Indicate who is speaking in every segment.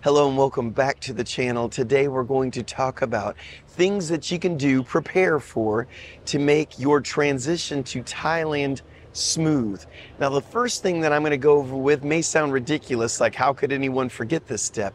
Speaker 1: Hello and welcome back to the channel. Today we're going to talk about things that you can do, prepare for, to make your transition to Thailand smooth. Now the first thing that I'm going to go over with may sound ridiculous, like how could anyone forget this step?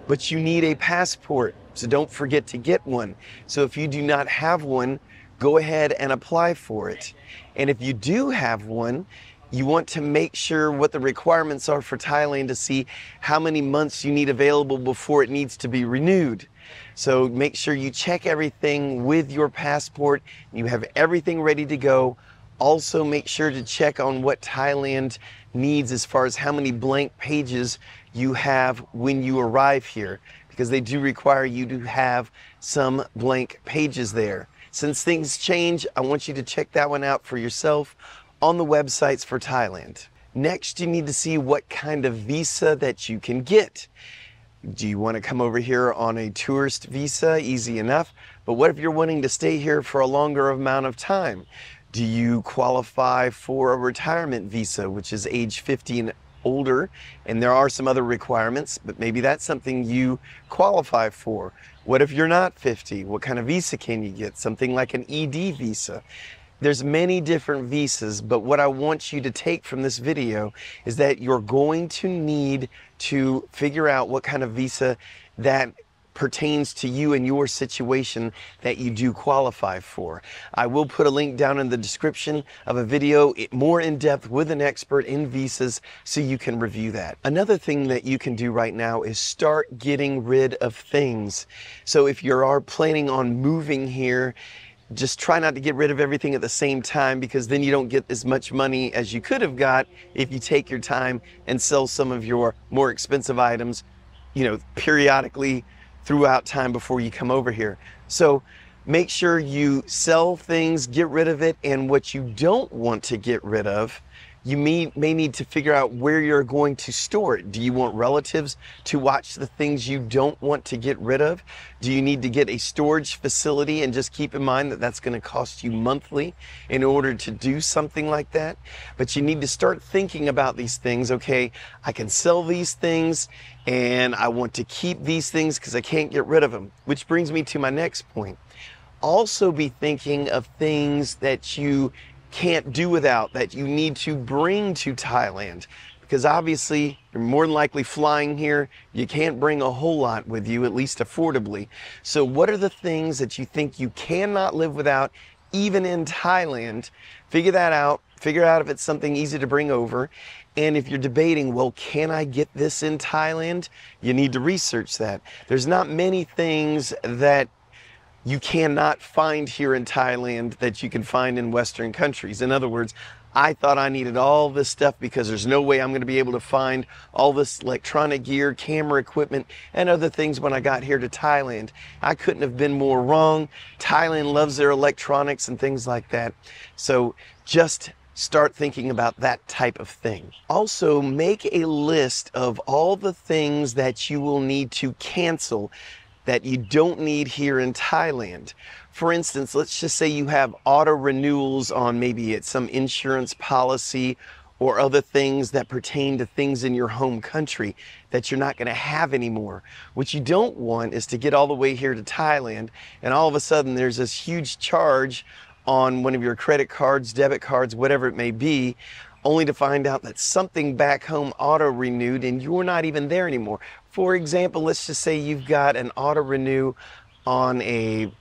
Speaker 1: But you need a passport, so don't forget to get one. So if you do not have one, go ahead and apply for it. And if you do have one, you want to make sure what the requirements are for Thailand to see how many months you need available before it needs to be renewed. So make sure you check everything with your passport. You have everything ready to go. Also make sure to check on what Thailand needs as far as how many blank pages you have when you arrive here, because they do require you to have some blank pages there. Since things change, I want you to check that one out for yourself on the websites for Thailand. Next, you need to see what kind of visa that you can get. Do you want to come over here on a tourist visa? Easy enough. But what if you're wanting to stay here for a longer amount of time? Do you qualify for a retirement visa, which is age 50 and older? And there are some other requirements, but maybe that's something you qualify for. What if you're not 50? What kind of visa can you get? Something like an ED visa. There's many different visas, but what I want you to take from this video is that you're going to need to figure out what kind of visa that pertains to you and your situation that you do qualify for. I will put a link down in the description of a video more in depth with an expert in visas so you can review that. Another thing that you can do right now is start getting rid of things. So if you are planning on moving here, just try not to get rid of everything at the same time, because then you don't get as much money as you could have got if you take your time and sell some of your more expensive items, periodically throughout time before you come over here. So make sure you sell things, get rid of it, and what you don't want to get rid of, you may need to figure out where you're going to store it. Do you want relatives to watch the things you don't want to get rid of? Do you need to get a storage facility? And just keep in mind that that's going to cost you monthly in order to do something like that. But you need to start thinking about these things. Okay, I can sell these things and I want to keep these things because I can't get rid of them. Which brings me to my next point. Also be thinking of things that you can't do without, that you need to bring to Thailand, because obviously you're more than likely flying here. You can't bring a whole lot with you, at least affordably. So what are the things that you think you cannot live without, even in Thailand? Figure that out. Figure out if it's something easy to bring over. And if you're debating, well, can I get this in Thailand? You need to research that. There's not many things that you cannot find here in Thailand that you can find in Western countries. In other words, I thought I needed all this stuff because there's no way I'm going to be able to find all this electronic gear, camera equipment, and other things when I got here to Thailand. I couldn't have been more wrong. Thailand loves their electronics and things like that. So just start thinking about that type of thing. Also, make a list of all the things that you will need to cancel that you don't need here in Thailand. For instance, let's just say you have auto renewals on maybe it's some insurance policy or other things that pertain to things in your home country that you're not going to have anymore. What you don't want is to get all the way here to Thailand and all of a sudden there's this huge charge on one of your credit cards, debit cards, whatever it may be, only to find out that something back home auto-renewed and you're not even there anymore. For example, let's just say you've got an auto-renew on a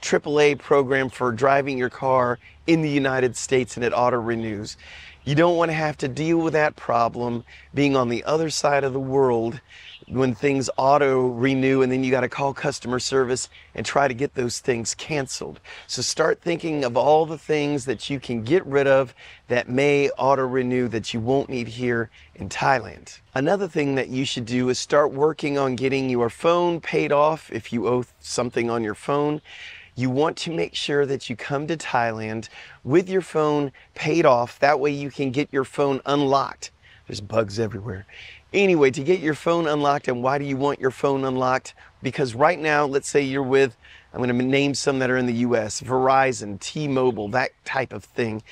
Speaker 1: AAA program for driving your car in the United States and it auto-renews. You don't want to have to deal with that problem being on the other side of the world when things auto-renew and then you got to call customer service and try to get those things canceled. So start thinking of all the things that you can get rid of that may auto-renew that you won't need here in Thailand. Another thing that you should do is start working on getting your phone paid off if you owe something on your phone. You want to make sure that you come to Thailand with your phone paid off. That way you can get your phone unlocked. There's bugs everywhere. Anyway, to get your phone unlocked, and why do you want your phone unlocked? Because right now, let's say you're with, I'm going to name some that are in the US, Verizon, T-Mobile, that type of thing.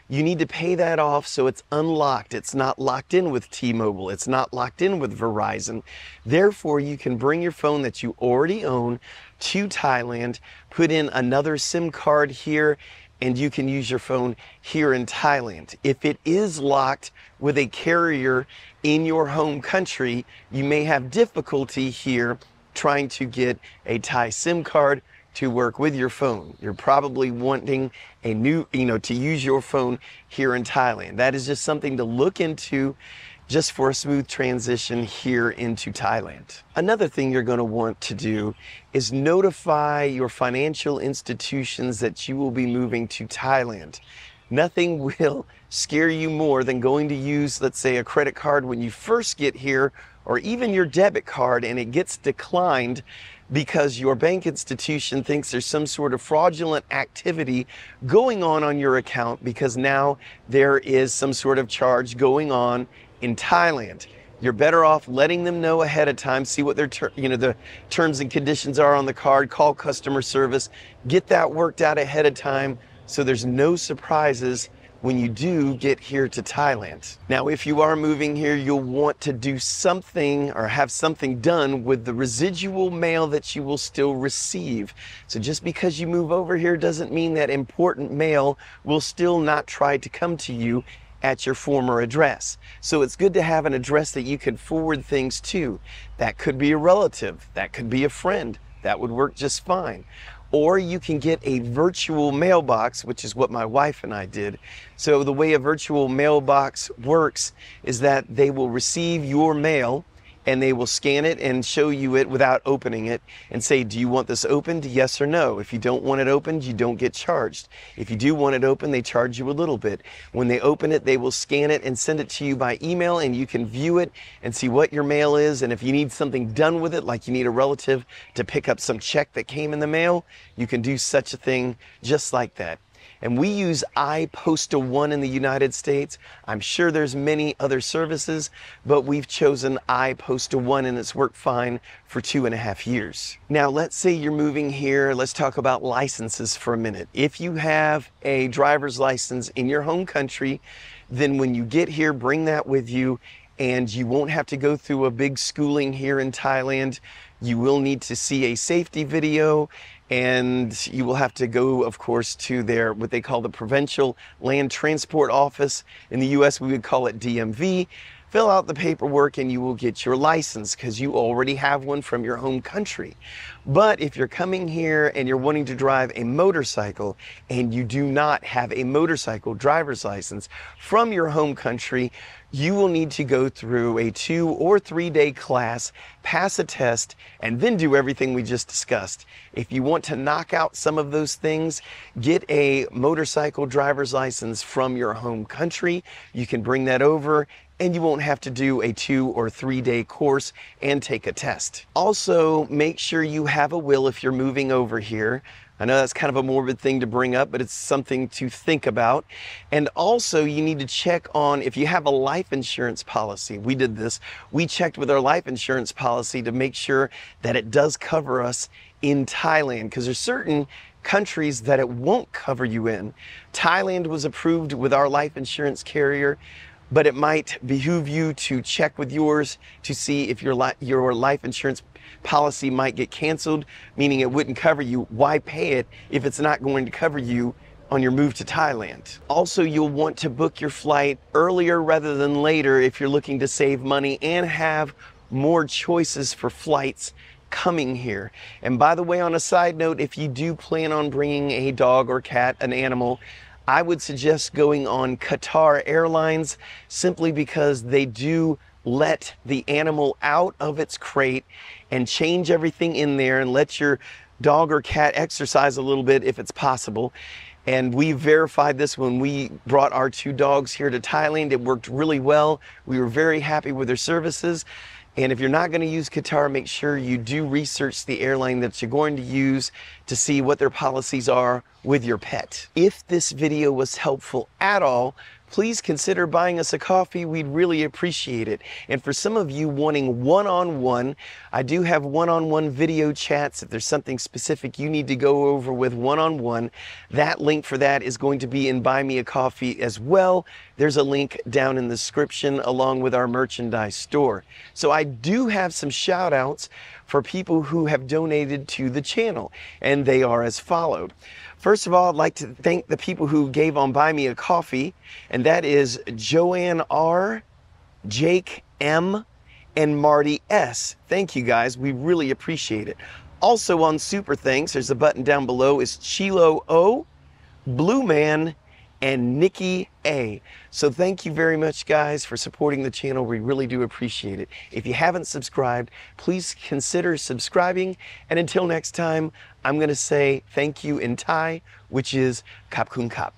Speaker 1: You need to pay that off so it's unlocked. It's not locked in with T-Mobile. It's not locked in with Verizon. Therefore, you can bring your phone that you already own to Thailand, put in another SIM card here, and you can use your phone here in Thailand. If it is locked with a carrier in your home country, you may have difficulty here trying to get a Thai SIM card to work with your phone. You're probably wanting a new, to use your phone here in Thailand. That is just something to look into just for a smooth transition here into Thailand. Another thing you're going to want to do is notify your financial institutions that you will be moving to Thailand. Nothing will scare you more than going to use, let's say, a credit card when you first get here, or even your debit card, and it gets declined because your bank institution thinks there's some sort of fraudulent activity going on your account because now there is some sort of charge going on in Thailand. You're better off letting them know ahead of time, see what their the terms and conditions are on the card, call customer service, get that worked out ahead of time so there's no surprises when you do get here to Thailand. Now, if you are moving here, you'll want to do something or have something done with the residual mail that you will still receive. So just because you move over here doesn't mean that important mail will still not try to come to you at your former address. So it's good to have an address that you can forward things to. That could be a relative, that could be a friend, that would work just fine. Or you can get a virtual mailbox, which is what my wife and I did. So the way a virtual mailbox works is that they will receive your mail and they will scan it and show you it without opening it and say, do you want this opened? Yes or no. If you don't want it opened, you don't get charged. If you do want it open, they charge you a little bit. When they open it, they will scan it and send it to you by email, and you can view it and see what your mail is. And if you need something done with it, like you need a relative to pick up some check that came in the mail, you can do such a thing just like that. And we use iPostal One in the United States. I'm sure there's many other services, but we've chosen iPostal One and it's worked fine for 2.5 years. Now, let's say you're moving here. Let's talk about licenses for a minute. If you have a driver's license in your home country, then when you get here, bring that with you, and you won't have to go through a big schooling here in Thailand. You will need to see a safety video, and you will have to go, of course, to their, what they call the Provincial Land Transport Office. In the US, we would call it DMV. Fill out the paperwork and you will get your license because you already have one from your home country. But if you're coming here and you're wanting to drive a motorcycle and you do not have a motorcycle driver's license from your home country, you will need to go through a 2 or 3 day class, pass a test, and then do everything we just discussed. If you want to knock out some of those things, get a motorcycle driver's license from your home country. You can bring that over and you won't have to do a 2 or 3 day course and take a test. Also, make sure you have a will if you're moving over here. I know that's kind of a morbid thing to bring up, but it's something to think about. And also, you need to check on if you have a life insurance policy. We did this. We checked with our life insurance policy to make sure that it does cover us in Thailand, because there's certain countries that it won't cover you in. Thailand was approved with our life insurance carrier, but it might behoove you to check with yours to see if your life insurance policy might get canceled, meaning it wouldn't cover you. Why pay it if it's not going to cover you on your move to Thailand? Also, you'll want to book your flight earlier rather than later if you're looking to save money and have more choices for flights coming here. And by the way, on a side note, if you do plan on bringing a dog or cat, an animal, I would suggest going on Qatar Airlines, simply because they do let the animal out of its crate and change everything in there and let your dog or cat exercise a little bit if it's possible. And we verified this when we brought our 2 dogs here to Thailand. It worked really well. We were very happy with their services. And if you're not going to use Qatar, make sure you do research the airline that you're going to use to see what their policies are with your pet. If this video was helpful at all, please consider buying us a coffee. We'd really appreciate it. And for some of you wanting one-on-one, I do have one-on-one video chats. If there's something specific you need to go over with one-on-one, that link for that is going to be in Buy Me a Coffee as well. There's a link down in the description along with our merchandise store. So I do have some shout outs for people who have donated to the channel, and they are as followed. First of all, I'd like to thank the people who gave on Buy Me a Coffee, and that is Joanne R., Jake M., and Marty S. Thank you guys, we really appreciate it. Also on Super Thanks, there's a button down below, is Chilo O, Blue Man, and Nikki A. So thank you very much, guys, for supporting the channel. We really do appreciate it. If you haven't subscribed, please consider subscribing. And until next time, I'm going to say thank you in Thai, which is Kap Kun Kap.